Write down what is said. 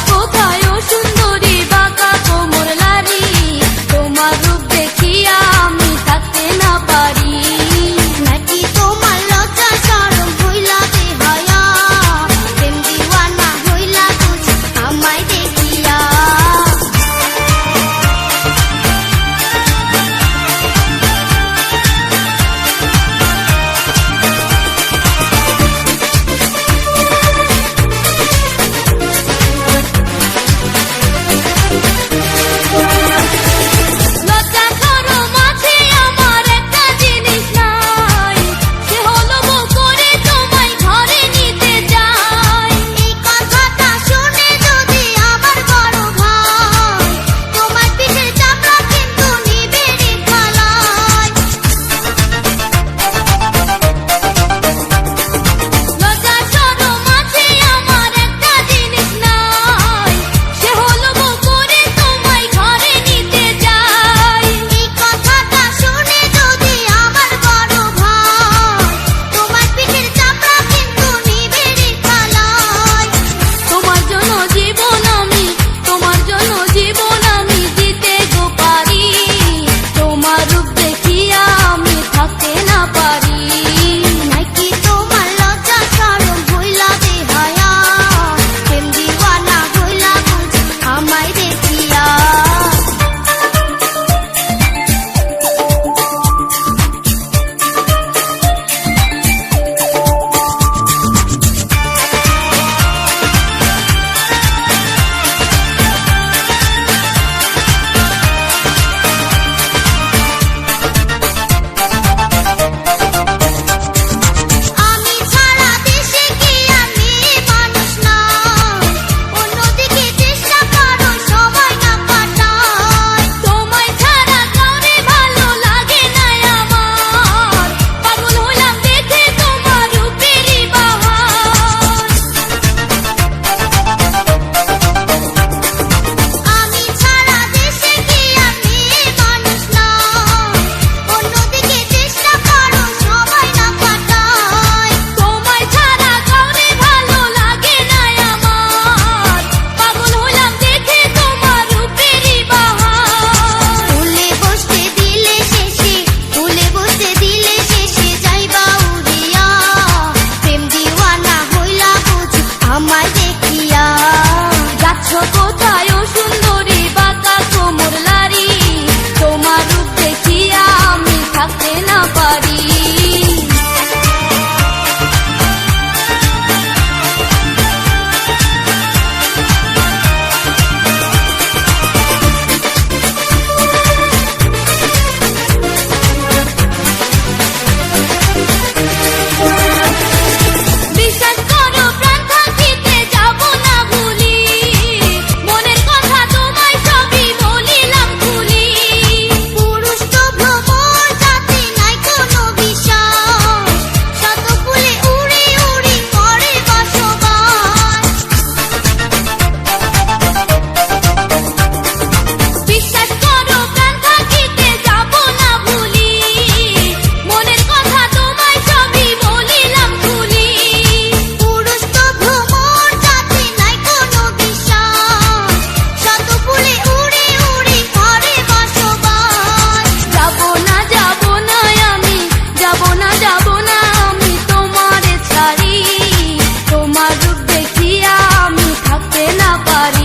কোথায় ও সুন্দরী বাঁকা কোমর লারি, তোমার রূপ দেখিয়া আমি থাকতে না পারি। নাকি তোমার লজ্জা শরম হইলা বেহায়া, প্রেম দিওয়ানা হইলা বুঝি আমায় দেখিয়া। লজ্জা করো মাঝে আমার একটা জিনিস নাই, সে হলো বউ করে তোমায় ঘরে নিতে যাই। এই কথাটা শুনে যদি আমার বড় ভাই, তোমার পিঠের চামড়া কিন্তু নিবে রে খালায়। লজ্জা করো মাঝে আমার একটা জিনিস নাই, সে হলো বউ করে তোমায় ঘরে নিতে যাই। এই কথাটা শুনে যদি আমার বড় ভাই, তোমার পিঠের চামড়া কিন্তু নিবে রে খালায়। তোমার জন্য জীবন আমি, তোমার জন্য জীবন আমি দিতে গো পারি, তোমার রূপ দেখিয়া আমি থাকতে না পারি। নাকি তোমার লজ্জা শরম হইলা বেহায়া, প্রেম দিওয়ানা হইলা বুঝি আমায় দেখিয়া। আমি ছাড়া দেশে কি আর মেয়ে মানুষ নাই, অন্যদিকে চেষ্টা করো সবাই না কাটায়। তোমায় ছাড়া কাউরে ভালো লাগে না আমার, পাগল হলাম দেখে তোমার রূপেরই বাহার। আমি ছাড়া দেশে কি আর মেয়ে মানুষ নাই, অন্যদিকে চেষ্টা করো সবাই না কাটায়। তোমায় ছাড়া কাউরে ভালো লাগে না আমার, পাগল হলাম দেখে তোমার রূপেরই বাহার। ফুলে বসতে দিলে শেষে, ফুলে বসতে দিলে শেষে যাইবা উড়িয়া, প্রেম দিওয়ানা হইলা বুঝি আমায় দেখিয়া। যাচ্ছ কোথায় ও সুন্দরী বাঁকা কোমর লারি, তোমার রূপ দেখিয়া আমি থাকতে না পারি। বিশ্বাস করো প্রাণ থাকিতে যাব না ভুলি, মনের কথা তোমায় সবই বলিলাম খুলি। পুরুষ তো ভ্রমর জাতি নাই কোনো বিশ্বাস, শত ফুলে উড়ি উড়ি করে বসবাস। বিশ্বাস করো প্রাণ থাকিতে যাব না ভুলি, মনের কথা তোমায় সবই বলিলাম খুলি। পুরুষ তো ভ্রমর জাতি নাই কোনো বিশ্বাস, শত ফুলে উড়ি উড়ি করে বসবাস। যাব না আমি, যাব না আমি তোমারে ছাড়ি, তোমার রূপ দেখিয়া আমি থাকতে না পারি।